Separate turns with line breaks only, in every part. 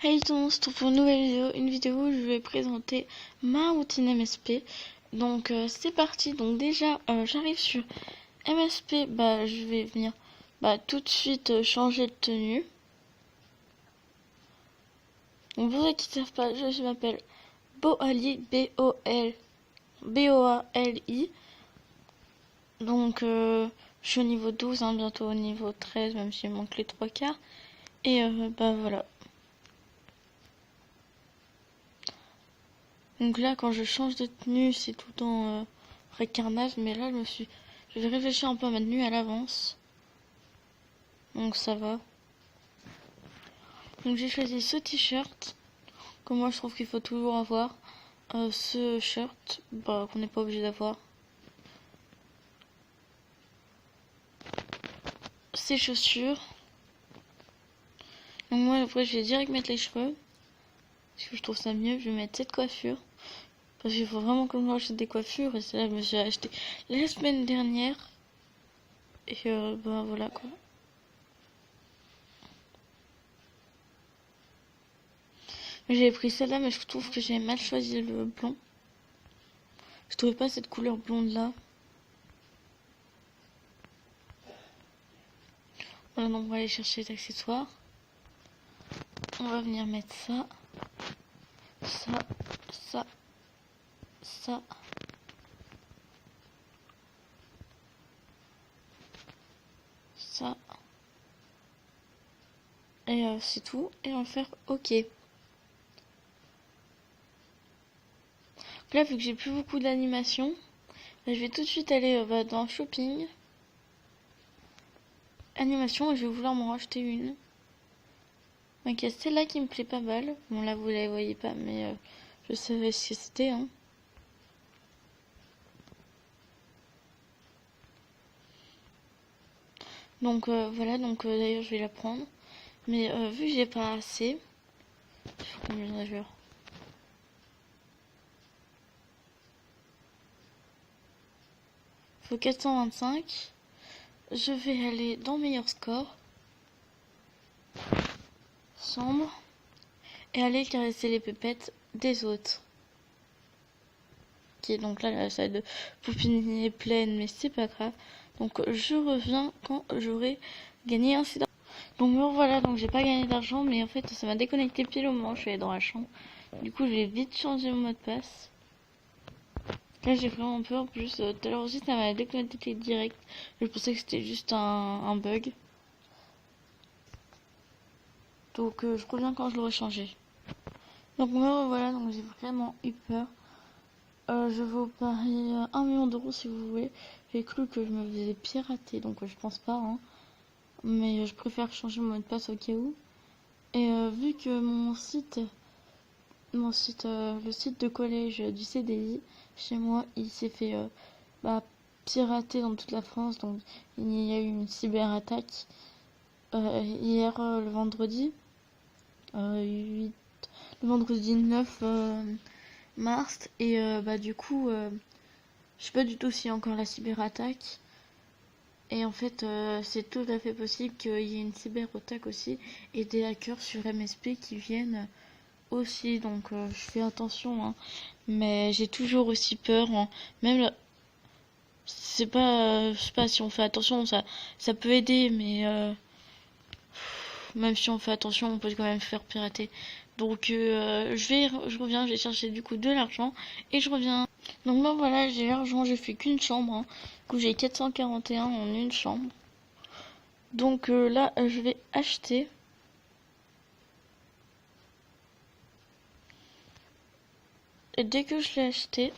Hey tout le monde, on se retrouve pour une nouvelle vidéo, où je vais présenter ma routine MSP. Donc c'est parti. Donc déjà j'arrive sur MSP, je vais venir tout de suite changer de tenue. Donc pour ceux qui ne savent pas, je m'appelle Boali, B-O-A-L-I. Donc je suis au niveau 12, bientôt au niveau 13, même s'il manque les 3 quarts. Et voilà. Donc là, quand je change de tenue, c'est tout le temps carnage. Mais là, je vais réfléchir un peu à ma tenue à l'avance. Donc ça va. Donc j'ai choisi ce t-shirt. Que moi, je trouve qu'il faut toujours avoir. Ce shirt, qu'on n'est pas obligé d'avoir. Ces chaussures. Donc moi, après, je vais direct mettre les cheveux. Parce que je trouve ça mieux. Je vais mettre cette coiffure. Parce qu'il faut vraiment que je m'achète des coiffures. Et c'est là que je me suis acheté la semaine dernière. Et voilà quoi. J'ai pris celle-là, mais je trouve que j'ai mal choisi le blond. Je trouvais pas cette couleur blonde là. Voilà, donc on va aller chercher les accessoires. On va venir mettre ça. Ça. Ça. Ça. Ça. Et c'est tout. Et on va faire OK. Là, vu que j'ai plus beaucoup d'animation, je vais tout de suite aller dans Shopping. Animation, et je vais vouloir m'en racheter une. Donc il y a celle-là qui me plaît pas mal. Bon là, vous la voyez pas, mais je savais ce que c'était. Donc voilà, donc d'ailleurs je vais la prendre. Mais vu que j'ai pas assez, il faut combien d'ajures? Il faut 425. Je vais aller dans meilleur score. Sombre. Et aller caresser les pépettes des autres. Ok, donc là la salle de poupine est pleine, mais c'est pas grave. Donc je reviens quand j'aurai gagné un d'argent. Donc me voilà, donc j'ai pas gagné d'argent, mais en fait ça m'a déconnecté pile au moment où je suis allée dans la chambre. Du coup je vais vite changer mon mot de passe. Là j'ai vraiment peur, en plus tout à l'heure aussi ça m'a déconnecté direct. Je pensais que c'était juste un bug. Donc je reviens quand je l'aurai changé. Donc me voilà, donc j'ai vraiment eu peur. Je vais vous parier 1 million d'euros si vous voulez. J'ai cru que je me faisais pirater, donc je pense pas. Mais je préfère changer mon mot de passe au cas où. Et vu que le site de collège du CDI, chez moi, il s'est fait pirater dans toute la France. Donc il y a eu une cyberattaque hier, le vendredi. Le vendredi 9 mars. Et du coup, je sais pas du tout s'il y a encore la cyberattaque. Et en fait, c'est tout à fait possible qu'il y ait une cyberattaque aussi. Et des hackers sur MSP qui viennent aussi. Donc je fais attention. Mais j'ai toujours aussi peur. Même là, c'est pas, je sais pas, si on fait attention, ça peut aider. Mais même si on fait attention, on peut quand même faire pirater. Donc je reviens, je vais chercher du coup de l'argent et je reviens. Donc voilà, j'ai l'argent, j'ai fait qu'une chambre. Du coup j'ai 441 en une chambre. Donc là je vais acheter. Et dès que je l'ai acheté,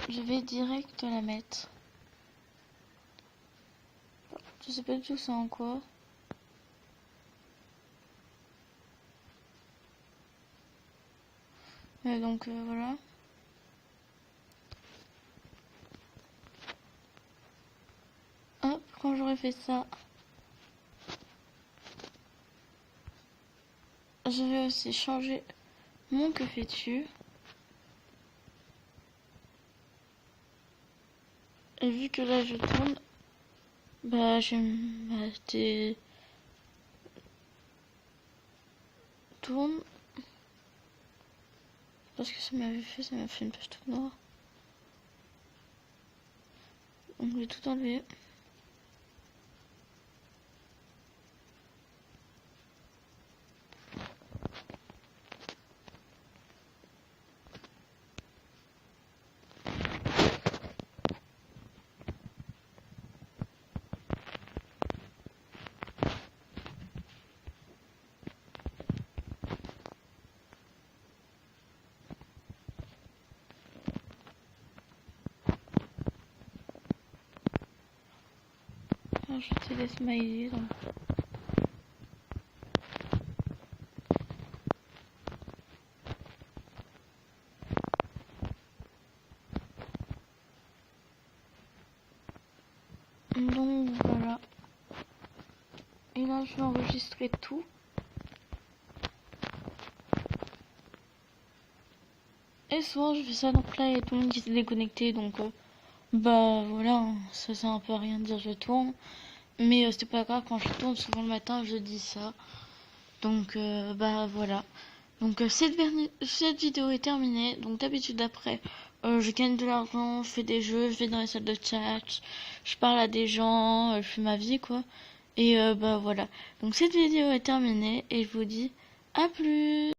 je vais direct la mettre. Je sais pas du tout c'est en quoi. Mais donc voilà. Hop, quand j'aurai fait ça, je vais aussi changer mon que fais-tu. Et vu que là je tourne, Bah, t'es tourne. Parce que ça m'a fait une page toute noire. Donc je vais tout enlever. Rajouter des smileys. Donc voilà. Et là je vais enregistrer tout. Et souvent je fais ça, donc là il y a tout le monde qui s'est déconnecté, donc bah voilà, ça sert un peu à rien de dire je tourne. Mais c'est pas grave, quand je tourne souvent le matin je dis ça. Donc bah voilà. Donc cette vidéo est terminée. Donc d'habitude après je gagne de l'argent, je fais des jeux, je vais dans les salles de chat, je parle à des gens, je fais ma vie quoi. Et bah voilà. Donc cette vidéo est terminée et je vous dis à plus.